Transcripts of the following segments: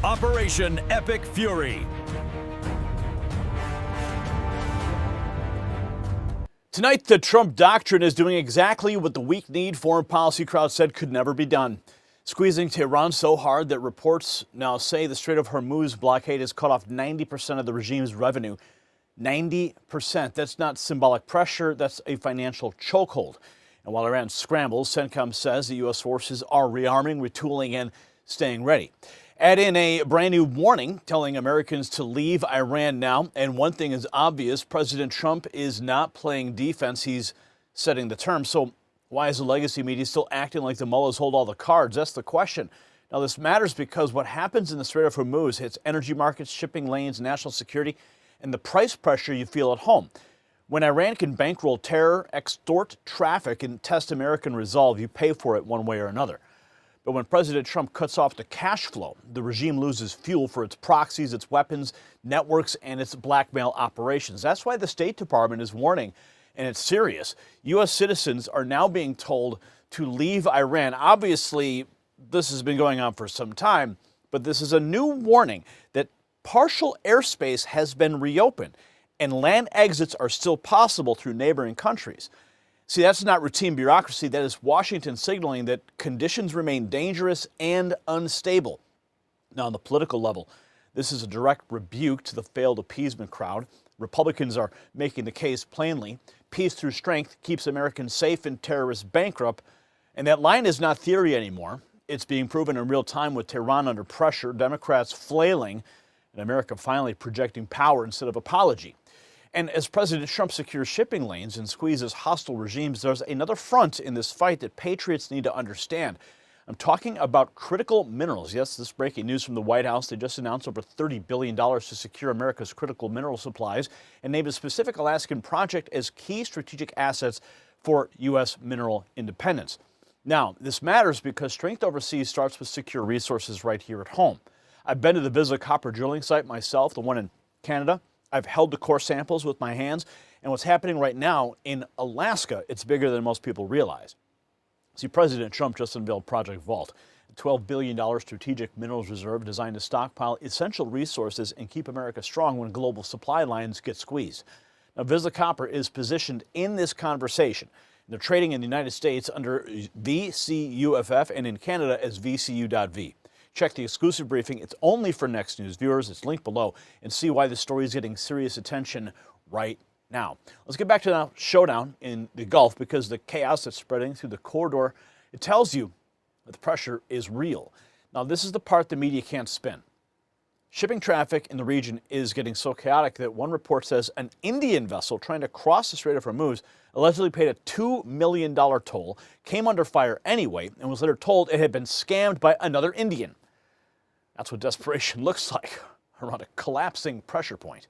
Operation Epic Fury. Tonight, the Trump doctrine is doing exactly what the weak-kneed foreign policy crowd said could never be done. Squeezing Tehran so hard that reports now say the Strait of Hormuz blockade has cut off 90% of the regime's revenue. 90%. That's not symbolic pressure, that's a financial chokehold. And while Iran scrambles, CENTCOM says the U.S. forces are rearming, retooling, and staying ready. Add in a brand new warning telling Americans to leave Iran now. And one thing is obvious, President Trump is not playing defense, he's setting the terms. So why is the legacy media still acting like the mullahs hold all the cards? That's the question. Now this matters because what happens in the Strait of Hormuz hits energy markets, shipping lanes, national security, and the price pressure you feel at home. When Iran can bankroll terror, extort traffic, and test American resolve, you pay for it one way or another. But when President Trump cuts off the cash flow, the regime loses fuel for its proxies, its weapons, networks, and its blackmail operations. That's why the State Department is warning, and it's serious. U.S. citizens are now being told to leave Iran. Obviously, this has been going on for some time, but this is a new warning that partial airspace has been reopened, and land exits are still possible through neighboring countries. See, that's not routine bureaucracy. That is Washington signaling that conditions remain dangerous and unstable. Now, on the political level, this is a direct rebuke to the failed appeasement crowd. Republicans are making the case plainly. Peace through strength keeps Americans safe and terrorists bankrupt. And that line is not theory anymore. It's being proven in real time with Tehran under pressure, Democrats flailing, and America finally projecting power instead of apology. And as President Trump secures shipping lanes and squeezes hostile regimes, there's another front in this fight that patriots need to understand. I'm talking about critical minerals. Yes, this breaking news from the White House. They just announced over $30 billion to secure America's critical mineral supplies and named a specific Alaskan project as key strategic assets for U.S. mineral independence. Now, this matters because strength overseas starts with secure resources right here at home. I've been to the Vizsla copper drilling site myself, the one in Canada. I've held the core samples with my hands, and what's happening right now in Alaska, it's bigger than most people realize. See, President Trump just unveiled Project Vault, a $12 billion strategic minerals reserve designed to stockpile essential resources and keep America strong when global supply lines get squeezed. Now, Vizsla Copper is positioned in this conversation. They're trading in the United States under VCUFF and in Canada as VCU.V. Check the exclusive briefing. It's only for Next News viewers. It's linked below, and see why this story is getting serious attention right now. Let's get back to the showdown in the Gulf, because the chaos that's spreading through the corridor, it tells you that the pressure is real. Now, this is the part the media can't spin. Shipping traffic in the region is getting so chaotic that one report says an Indian vessel trying to cross the Strait of Hormuz allegedly paid a $2 million toll, came under fire anyway, and was later told it had been scammed by another Indian. That's what desperation looks like around a collapsing pressure point.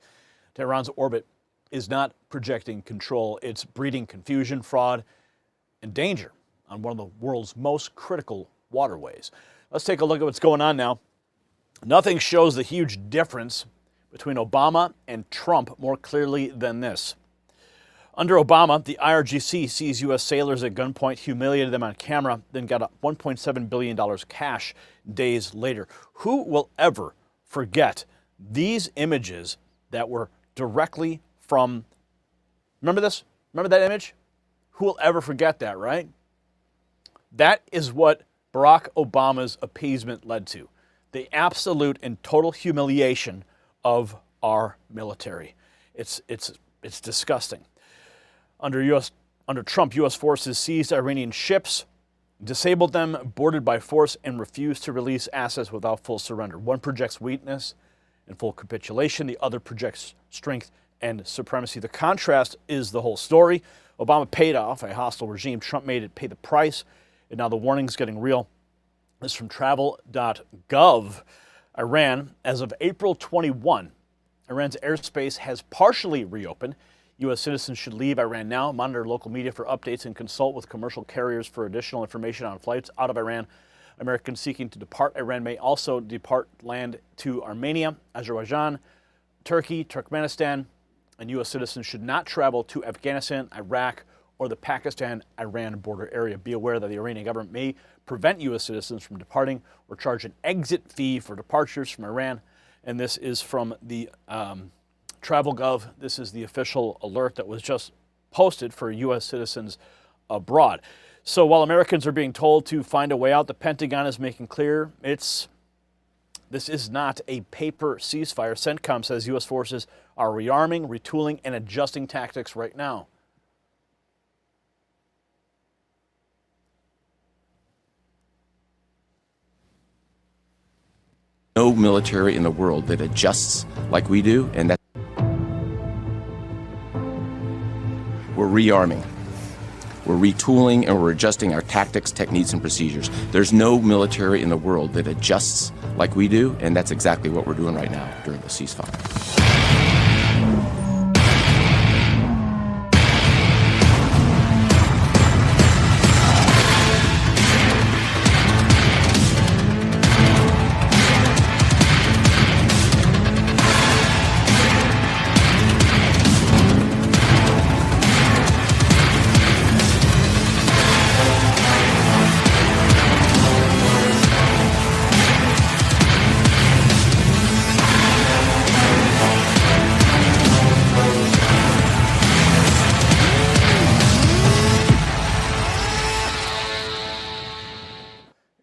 Tehran's orbit is not projecting control. It's breeding confusion, fraud, and danger on one of the world's most critical waterways. Let's take a look at what's going on now. Nothing shows the huge difference between Obama and Trump more clearly than this. Under Obama, the IRGC seized U.S. sailors at gunpoint, humiliated them on camera, then got a $1.7 billion cash days later. Who will ever forget these images that were directly from... Remember this? Remember that image? Who will ever forget that, right? That is what Barack Obama's appeasement led to. The absolute and total humiliation of our military. It's disgusting. Under Trump, U.S. forces seized Iranian ships, disabled them, boarded by force, and refused to release assets without full surrender. One projects weakness and full capitulation. The other projects strength and supremacy. The contrast is the whole story. Obama paid off a hostile regime. Trump made it pay the price. And now the warning's getting real. This is from travel.gov. Iran, as of April 21, Iran's airspace has partially reopened. U.S. citizens should leave Iran now. Monitor local media for updates and consult with commercial carriers for additional information on flights out of Iran. Americans seeking to depart Iran may also depart land to Armenia, Azerbaijan, Turkey, Turkmenistan, and U.S. citizens should not travel to Afghanistan, Iraq, or the Pakistan-Iran border area. Be aware that the Iranian government may prevent U.S. citizens from departing or charge an exit fee for departures from Iran. And this is from the TravelGov. This is the official alert that was just posted for U.S. citizens abroad. So while Americans are being told to find a way out, the Pentagon is making clear this is not a paper ceasefire. CENTCOM says U.S. forces are rearming, retooling, and adjusting tactics right now. No military in the world that adjusts like we do, and that we're rearming, we're retooling, and we're adjusting our tactics, techniques, and procedures. There's no military in the world that adjusts like we do, and that's exactly what we're doing right now during the ceasefire.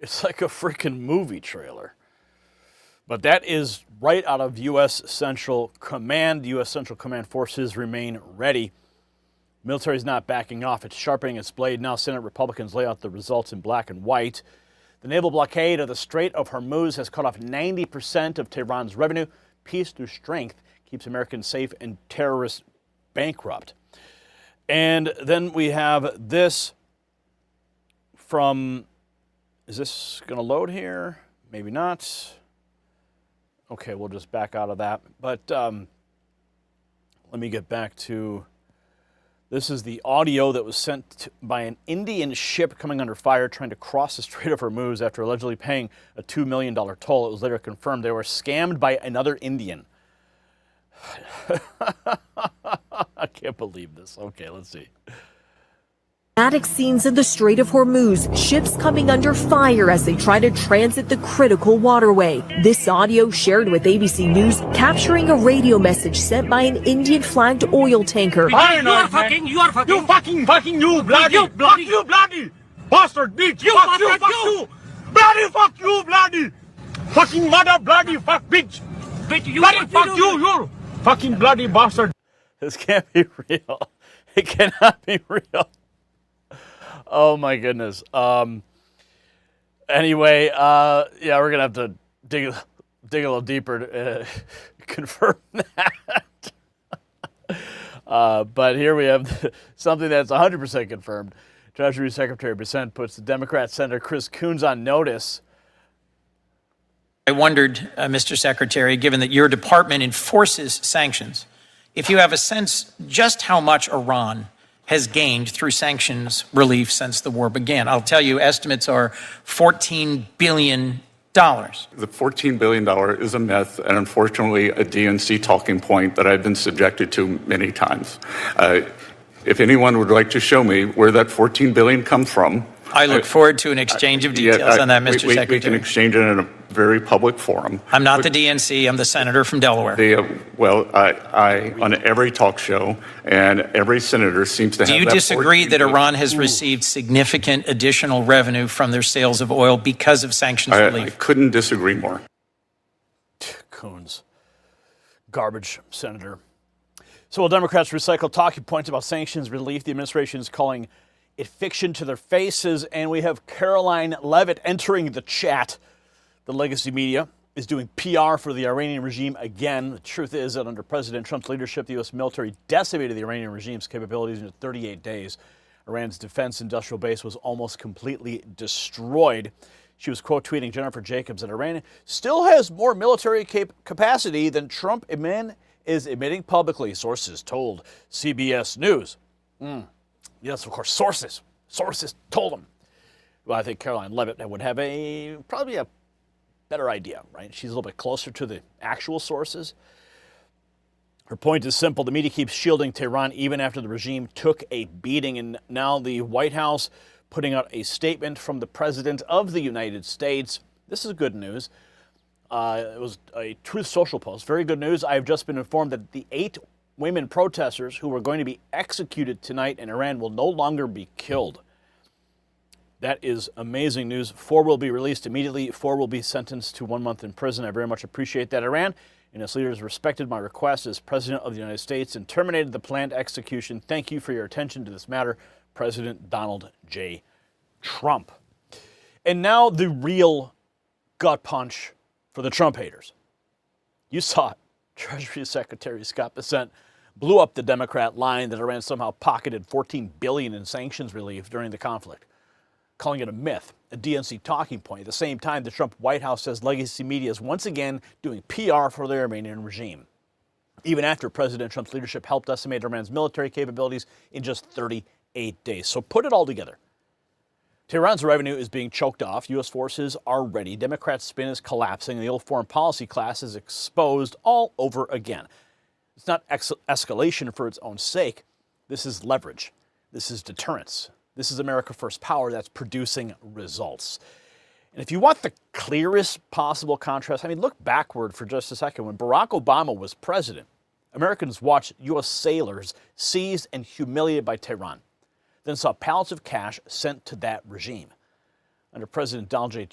It's like a freaking movie trailer. But that is right out of U.S. Central Command. U.S. Central Command forces remain ready. Military is not backing off. It's sharpening its blade. Now Senate Republicans lay out the results in black and white. The naval blockade of the Strait of Hormuz has cut off 90% of Tehran's revenue. Peace through strength keeps Americans safe and terrorists bankrupt. And then we have this from... Is this going to load here? Maybe not. Okay, we'll just back out of that. But let me get back to, this is the audio that was sent by an Indian ship coming under fire trying to cross the Strait of Hormuz after allegedly paying a $2 million toll. It was later confirmed they were scammed by another Indian. I can't believe this. Okay, let's see. Dramatic scenes in the Strait of Hormuz, ships coming under fire as they try to transit the critical waterway. This audio shared with ABC News capturing a radio message sent by an Indian-flagged oil tanker. You are fucking, you bloody bastard bitch, you, bloody, fucking mother bloody fuck bitch, you bloody fuck you fucking bloody bastard. This can't be real. It cannot be real. Oh my goodness. Anyway, yeah, we're gonna have to dig a little deeper to confirm that. But here we have something that's 100% confirmed. Treasury Secretary Bissett puts the Democrat Senator Chris Coons on notice. I wondered, Mr. Secretary, given that your department enforces sanctions, if you have a sense just how much Iran has gained through sanctions relief since the war began. I'll tell you, estimates are $14 billion. The $14 billion is a myth and unfortunately a DNC talking point that I've been subjected to many times. If anyone would like to show me where that $14 billion comes from, I look forward to an exchange of details on that, Mr. Secretary. We can exchange it in a very public forum. I'm not the DNC. I'm the senator from Delaware. I on every talk show and every senator seems to have. Do you disagree that Iran has received significant additional revenue from their sales of oil because of sanctions relief? I couldn't disagree more. Coons. Garbage senator. So while Democrats recycle talking points about sanctions relief, the administration is calling it fiction to their faces, and we have Caroline Levitt entering the chat. The legacy media is doing PR for the Iranian regime again. The truth is that under President Trump's leadership, the U.S. military decimated the Iranian regime's capabilities in 38 days. Iran's defense industrial base was almost completely destroyed. She was quote tweeting Jennifer Jacobs that Iran still has more military capacity than Trump is admitting publicly, sources told CBS News. Yes, of course, sources. Sources told them. Well, I think Caroline Levitt would have probably a better idea, right? She's a little bit closer to the actual sources. Her point is simple. The media keeps shielding Tehran even after the regime took a beating. And now the White House putting out a statement from the President of the United States. This is good news. It was a Truth Social post. Very good news. I have just been informed that the 8 women protesters who were going to be executed tonight in Iran will no longer be killed. That is amazing news. 4 will be released immediately. 4 will be sentenced to 1 month in prison. I very much appreciate that. Iran and its leaders respected my request as President of the United States and terminated the planned execution. Thank you for your attention to this matter, President Donald J. Trump. And now the real gut punch for the Trump haters. You saw it. Treasury Secretary Scott Bessent blew up the Democrat line that Iran somehow pocketed $14 billion in sanctions relief during the conflict, calling it a myth, a DNC talking point. At the same time, the Trump White House says legacy media is once again doing PR for the Armenian regime, even after President Trump's leadership helped estimate Iran's military capabilities in just 38 days. So put it all together. Tehran's revenue is being choked off. U.S. forces are ready. Democrats' spin is collapsing. And the old foreign policy class is exposed all over again. It's not escalation for its own sake. This is leverage. This is deterrence. This is America First power that's producing results. And if you want the clearest possible contrast, I mean, look backward for just a second. When Barack Obama was president, Americans watched U.S. sailors seized and humiliated by Tehran, then saw pallets of cash sent to that regime. Under President Donald J.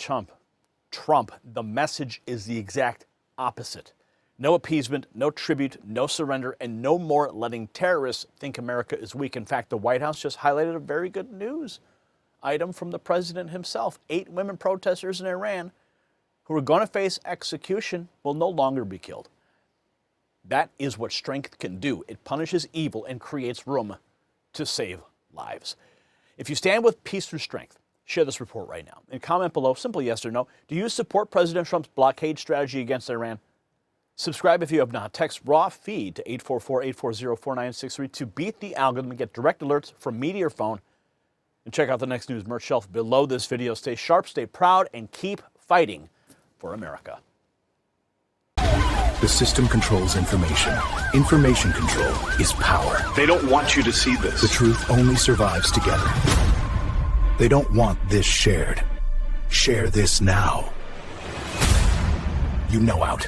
Trump, the message is the exact opposite. No appeasement, no tribute, no surrender, and no more letting terrorists think America is weak. In fact, the White House just highlighted a very good news item from the president himself. 8 women protesters in Iran who are going to face execution will no longer be killed. That is what strength can do. It punishes evil and creates room to save lives. If you stand with peace through strength, share this report right now. And comment below, simple yes or no. Do you support President Trump's blockade strategy against Iran? Subscribe if you have not. Text raw feed to 844-840-4963 to beat the algorithm and get direct alerts from me to your phone. And check out the next news merch shelf below this video. Stay sharp, stay proud, and keep fighting for America. The system controls information. Information control is power. They don't want you to see this. The truth only survives together. They don't want this shared. Share this now. You know out.